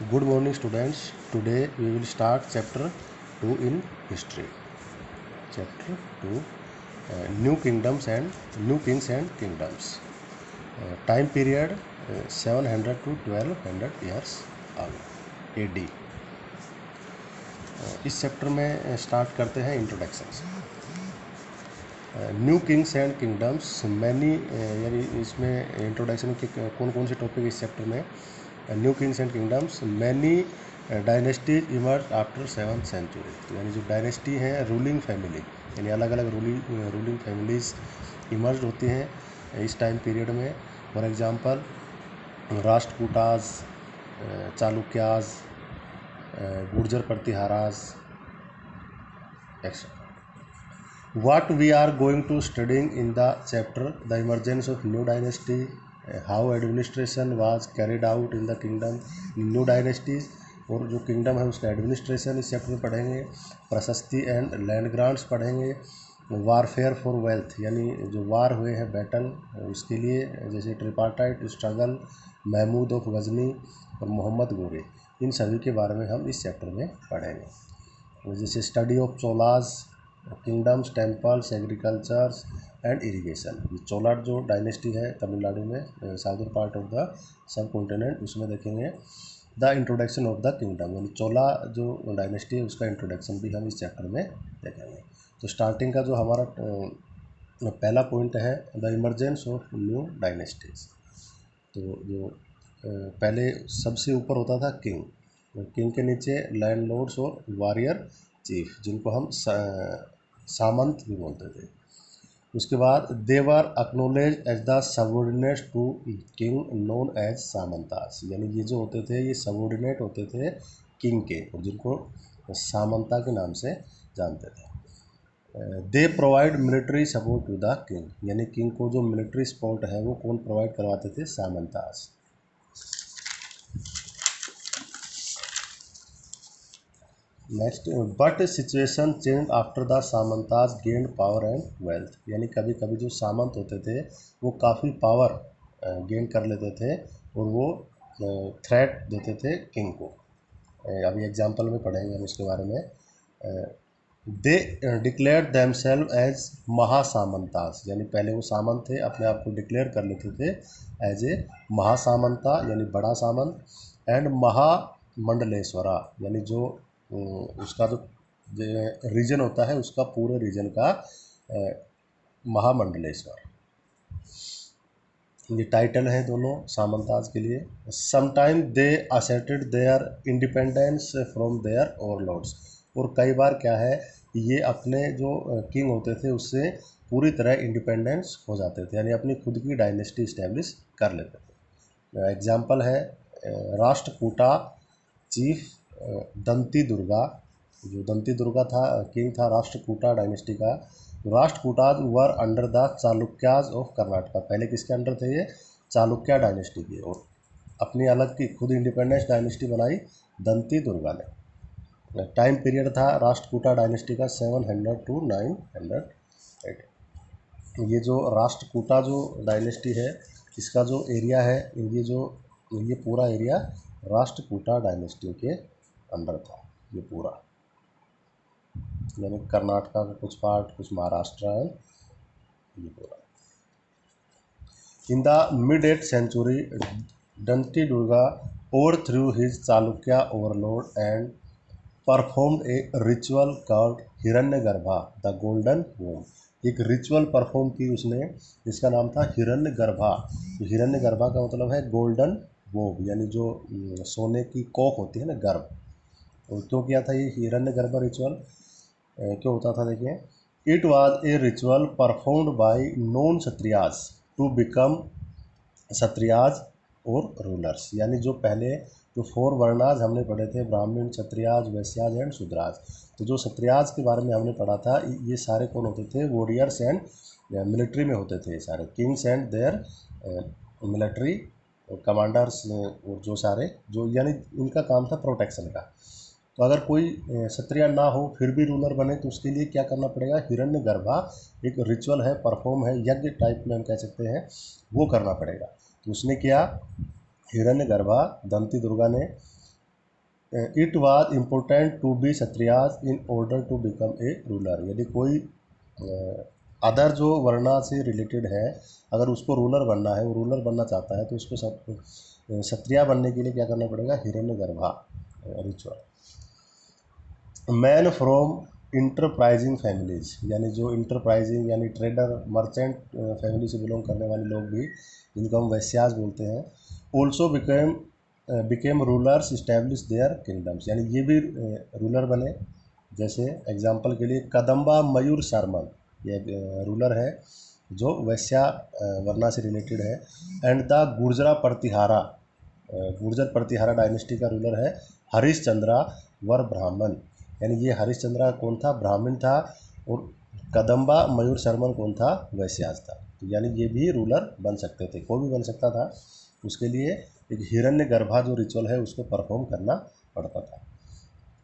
Good morning students. Today we will start chapter 2 in history. Chapter 2 New Kingdoms and New Kings and Kingdoms. Time period 700 to 1200 years ago AD. इस chapter में start करते हैं introduction से। New kings and kingdoms many, यानी इसमें introduction के कौन कौन से टॉपिक इस चैप्टर में। New kings and kingdoms many dynasties emerge after 7th century, यानी जो डायनेस्टी हैं रूलिंग फैमिली, यानी अलग अलग रूलिंग फैमिलीज इमर्ज होती हैं इस टाइम पीरियड में। For example Rashtrakutas, Chalukyas, Gurjara Pratiharas etcetera. What we are going to studying in the chapter, the emergence of new dynasty, how administration was carried out in the kingdom, new dynasties, और जो kingdom है उसका administration इस chapter में पढ़ेंगे। प्रशस्ति and land grants पढ़ेंगे। Warfare for wealth, यानी जो वार हुए हैं बैटल उसके लिए, जैसे ट्रिपार्टाइट स्ट्रगल, महमूद ऑफ गजनी और मोहम्मद गोरे, इन सभी के बारे में हम इस चैप्टर में पढ़ेंगे। जैसे study of Cholas, kingdoms, temples, agricultures and irrigation. ये चोला जो डायनेस्टी है तमिलनाडु में, southern part of the sub continent, उसमें देखेंगे। The introduction of the kingdom, यानी चोला जो डायनेस्टी है उसका इंट्रोडक्शन भी हम इस चैप्टर में देखेंगे। तो स्टार्टिंग का जो हमारा पहला पॉइंट है, the emergence of new dynasties. तो जो पहले सबसे ऊपर होता था किंग, किंग के नीचे लैंडलॉर्ड्स और वॉरियर चीफ, जिनको हम सामंत भी बोलते थे। उसके बाद they were acknowledge as the subordinates to king known as samantas, यानी ये जो होते थे ये सबऑर्डिनेट होते थे किंग के, और जिनको सामंता के नाम से जानते थे। They provide military support to the king, यानी किंग को जो मिलिट्री सपोर्ट है वो कौन प्रोवाइड करवाते थे? Samantas. Next, but situation change after the samantas gained power and wealth, यानी कभी कभी जो सामंत होते थे वो काफ़ी पावर गेन कर लेते थे और वो थ्रेट देते थे किंग को। अभी एग्जांपल में पढ़ेंगे हम इसके बारे में। दे डिक्लेयर दैमसेल्व एज महासामंतास, यानी पहले वो सामंत थे, अपने आप को डिक्लेयर कर लेते थे एज ए महासामंता, यानी बड़ा सामंत, एंड महामंडलेश्वरा, यानी जो उसका जो रीजन होता है उसका पूरे रीजन का महामंडलेश्वर। ये टाइटल है दोनों सामंताज के लिए। Sometime they asserted their independence from their overlords, और कई बार क्या है ये अपने जो किंग होते थे उससे पूरी तरह इंडिपेंडेंस हो जाते थे, यानी अपनी खुद की डायनेस्टी इस्टेब्लिश कर लेते थे। एग्जाम्पल है राष्ट्रकूटा चीफ दंती दुर्गा, जो दंती दुर्गा था किंग था राष्ट्रकूटा डायनेस्टी का। Rashtrakutas were under the Chalukyas of Karnataka, पहले किसके अंडर थे ये? चालुक्या डायनेस्टी के, और अपनी अलग की खुद इंडिपेंडेंस डायनेस्टी बनाई दंती दुर्गा ने। टाइम पीरियड था राष्ट्रकूटा डायनेस्टी का 700 to 900 AD। ये जो राष्ट्रकूटा जो डायनेस्टी है इसका जो एरिया है, ये पूरा एरिया राष्ट्रकूटा डायनेस्टी के अंडर था, ये पूरा, यानी कर्नाटका का कुछ पार्ट, कुछ महाराष्ट्र है, ये पूरा। In the mid 8th century Danti Durga overthrew his Chalukya overlord and performed a ritual called Hiranyagarbha the golden womb. एक रिचुअल परफॉर्म की उसने, जिसका नाम था हिरण्यगर्भा। हिरण्यगर्भा का मतलब है गोल्डन वोम, यानी जो सोने की कोख होती है ना, गर्भ। और क्यों किया था ये हिरण्यगर्भ रिचुअल, क्यों होता था? देखिए, it was a ritual performed by non Kshatriyas to become Kshatriyas और रूलर्स, यानी जो पहले जो 4 वर्णाज हमने पढ़े थे, ब्राह्मण, क्षत्रियाज, वैश्याज एंड शूद्राज, तो जो क्षत्रियाज के बारे में हमने पढ़ा था ये सारे कौन होते थे? वॉरियर्स एंड मिलिट्री में होते थे सारे, Kings and their military commanders, और जो सारे जो, यानी इनका काम था प्रोटेक्शन का। तो अगर कोई क्षत्रिय ना हो फिर भी रूलर बने तो उसके लिए क्या करना पड़ेगा? हिरण्यगर्भा एक रिचुअल है, परफॉर्म है, यज्ञ टाइप में हम कह सकते हैं, वो करना पड़ेगा। तो उसने किया, हिरण्यगर्भा दंती दुर्गा ने it was important to be Kshatriyas in order to become a ruler, यानी कोई अदर जो वर्णा से रिलेटेड है, अगर उसको रूलर बनना है, वो रूलर बनना चाहता है, तो उसको सब क्षत्रिय बनने के लिए क्या करना पड़ेगा, हिरण्यगर्भा ritual. Man from enterprising families, यानी जो इंटरप्राइजिंग यानी ट्रेडर मर्चेंट फैमिली से बिलोंग करने वाले लोग भी, जिनको हम वैश्यास बोलते हैं, also became rulers establish there kingdoms, यानी ये भी रूलर बने। जैसे एग्जांपल के लिए कदम्बा मयूर शर्मन, ये रूलर है जो वैश्या वर्णा से रिलेटेड है। And the Gurjar Pratihara dynasty का रूलर है हरिश्चंद्रा वर ब्राह्मण, यानी ये हरिश्चंद्रा कौन था, ब्राह्मण था, और कदम्बा मयूर शर्मन कौन था, वैश्यास था। तो यानी ये भी रूलर बन सकते थे, कोई भी बन सकता था। उसके लिए एक हिरण्यगर्भा जो रिचुअल है उसको परफॉर्म करना पड़ता था।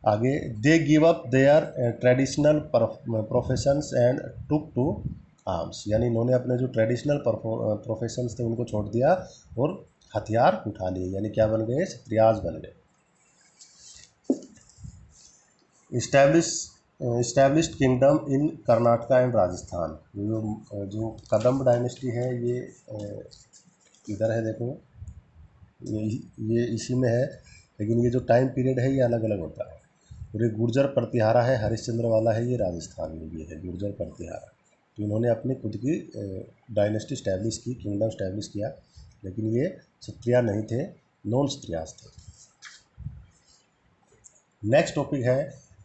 आगे, they give up their traditional professions and took to arms, यानी इन्होंने अपने जो ट्रेडिशनल प्रोफेशंस थे उनको छोड़ दिया और हथियार उठा लिए, यानी क्या बन गए, क्षत्रियाज बन गए। Established kingdom in Karnataka and Rajasthan, जो कदम्ब डायनेस्टी है ये इधर है, देखो ये इसी में है, लेकिन ये जो टाइम पीरियड है ये अलग अलग होता है। और ये गुर्जर प्रतिहारा है, हरिश्चंद्र वाला है, ये राजस्थान में भी है गुर्जर प्रतिहारा। तो इन्होंने अपनी खुद की डायनेस्टी स्टैब्लिश की, किंगडम स्टैब्लिश किया, लेकिन ये क्षत्रिय नहीं थे, नॉन क्षत्रियाज थे। नेक्स्ट टॉपिक है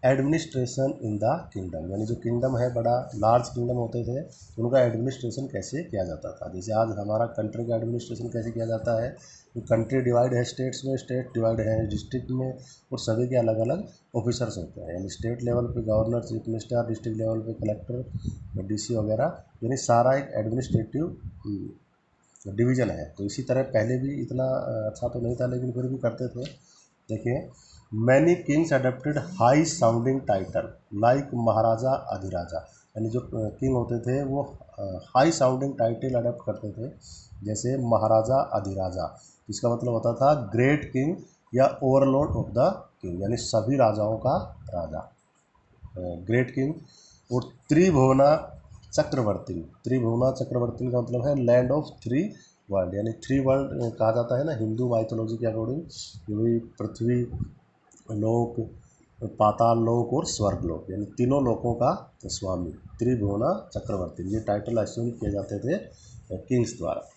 एडमिनिस्ट्रेशन इन द किंगडम, यानी जो किंगडम है, बड़ा लार्ज किंगडम होते थे, उनका एडमिनिस्ट्रेशन कैसे किया जाता था। जैसे आज हमारा कंट्री का एडमिनिस्ट्रेशन कैसे किया जाता है, तो कंट्री डिवाइड है स्टेट्स में, स्टेट डिवाइड है डिस्ट्रिक्ट में, और सभी के अलग अलग ऑफिसर्स होते हैं। यानी स्टेट लेवल पे governor, chief minister, district level पे कलेक्टर, डीसी वगैरह, यानी सारा एक एडमिनिस्ट्रेटिव डिवीज़न है। तो इसी तरह पहले भी इतना अच्छा तो नहीं था, लेकिन फिर भी करते थे। देखिए, many kings adapted high sounding title like Maharaja Adhiraja, यानी जो किंग होते थे वो हाई साउंडिंग टाइटल अडेप्ट करते थे, जैसे महाराजा अधिराजा, इसका मतलब होता था ग्रेट किंग या ओवरलॉर्ड ऑफ द किंग, यानी सभी राजाओं का राजा, ग्रेट किंग। और त्रिभुवना चक्रवर्ती का मतलब है लैंड ऑफ थ्री वर्ल्ड, यानी थ्री वर्ल्ड कहा जाता है ना हिंदू माइथोलॉजी के अकॉर्डिंग, वही पृथ्वी लोक, पाताल लोक और स्वर्ग लोक, यानी तीनों लोकों का स्वामी, त्रिभुवना चक्रवर्ती, ये टाइटल अज्यूम किए जाते थे किंग्स द्वारा।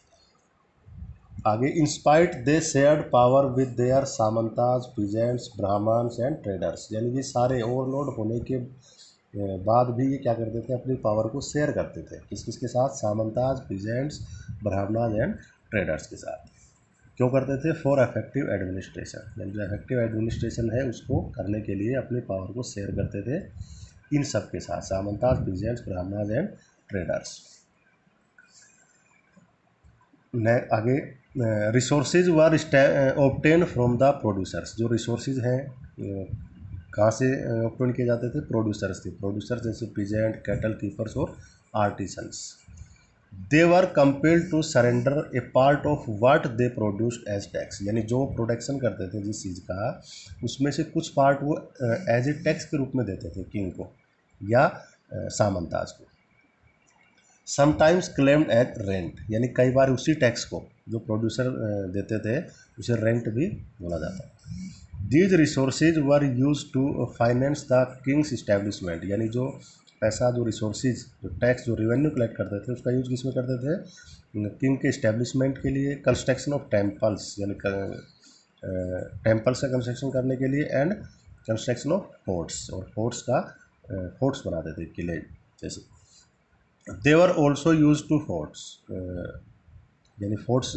आगे, in spite they shared power with their samantas, peasants, Brahmans and traders, यानी ये सारे ओवरलोड होने के बाद भी ये क्या करते थे, अपनी पावर को शेयर करते थे, किस किस के साथ, सामंताज, पीजेंट्स, ब्राह्मणाज एंड ट्रेडर्स के साथ। क्यों करते थे, फॉर इफेक्टिव एडमिनिस्ट्रेशन, यानी जो इफेक्टिव एडमिनिस्ट्रेशन है उसको करने के लिए अपनी पावर को शेयर करते थे इन सब के साथ, सामंताज, पीजेंट्स, ब्राह्मणाज एंड ट्रेडर्स। आगे, resources were obtain from the producers, जो रिसोर्सेज हैं कहाँ से ऑब्टेन किए जाते थे, प्रोड्यूसर्स थे, प्रोड्यूसर्स जैसे पीजेंट, कैटल कीपर्स और artisans. They were compelled to surrender a part of what they produced as tax, यानी जो प्रोडक्शन करते थे जिस चीज़ का, उसमें से कुछ पार्ट वो एज ए टैक्स के रूप में देते थे किंग को या सामंताज को। समटाइम्स क्लेम्ड एज रेंट, यानी कई बार उसी टैक्स को जो प्रोड्यूसर देते थे उसे रेंट भी बोला जाता है। These resources were used to finance the king's establishment, यानी जो पैसा, जो रिसोर्सेज, जो टैक्स, जो रेवेन्यू कलेक्ट करते थे, उसका यूज किस में करते थे, किंग के इस्टेब्लिशमेंट के लिए, कंस्ट्रक्शन ऑफ टेम्पल्स, यानी टेम्पल्स का कंस्ट्रक्शन करने के लिए, एंड कंस्ट्रक्शन ऑफ फोर्ट्स, और फोर्ट्स बनाते थे, किले जैसे। They were also use to forts, यानी फोर्ट्स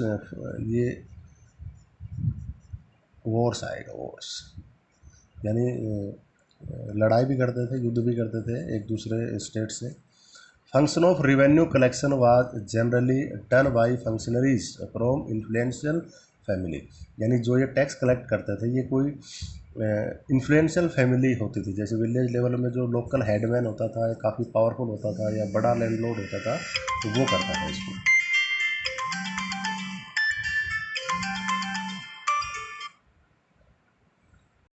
ये वॉर्स आएगा, वॉर्स यानी लड़ाई भी करते थे, युद्ध भी करते थे एक दूसरे स्टेट से। Function of revenue collection was generally done by functionaries from influential family, यानी जो ये टैक्स कलेक्ट करते थे ये कोई इन्फ्लुएंशियल फैमिली होती थी, जैसे विलेज लेवल में जो लोकल हेडमैन होता था, काफ़ी पावरफुल होता था या बड़ा लैंडलॉर्ड होता था, तो वो करता था इसको।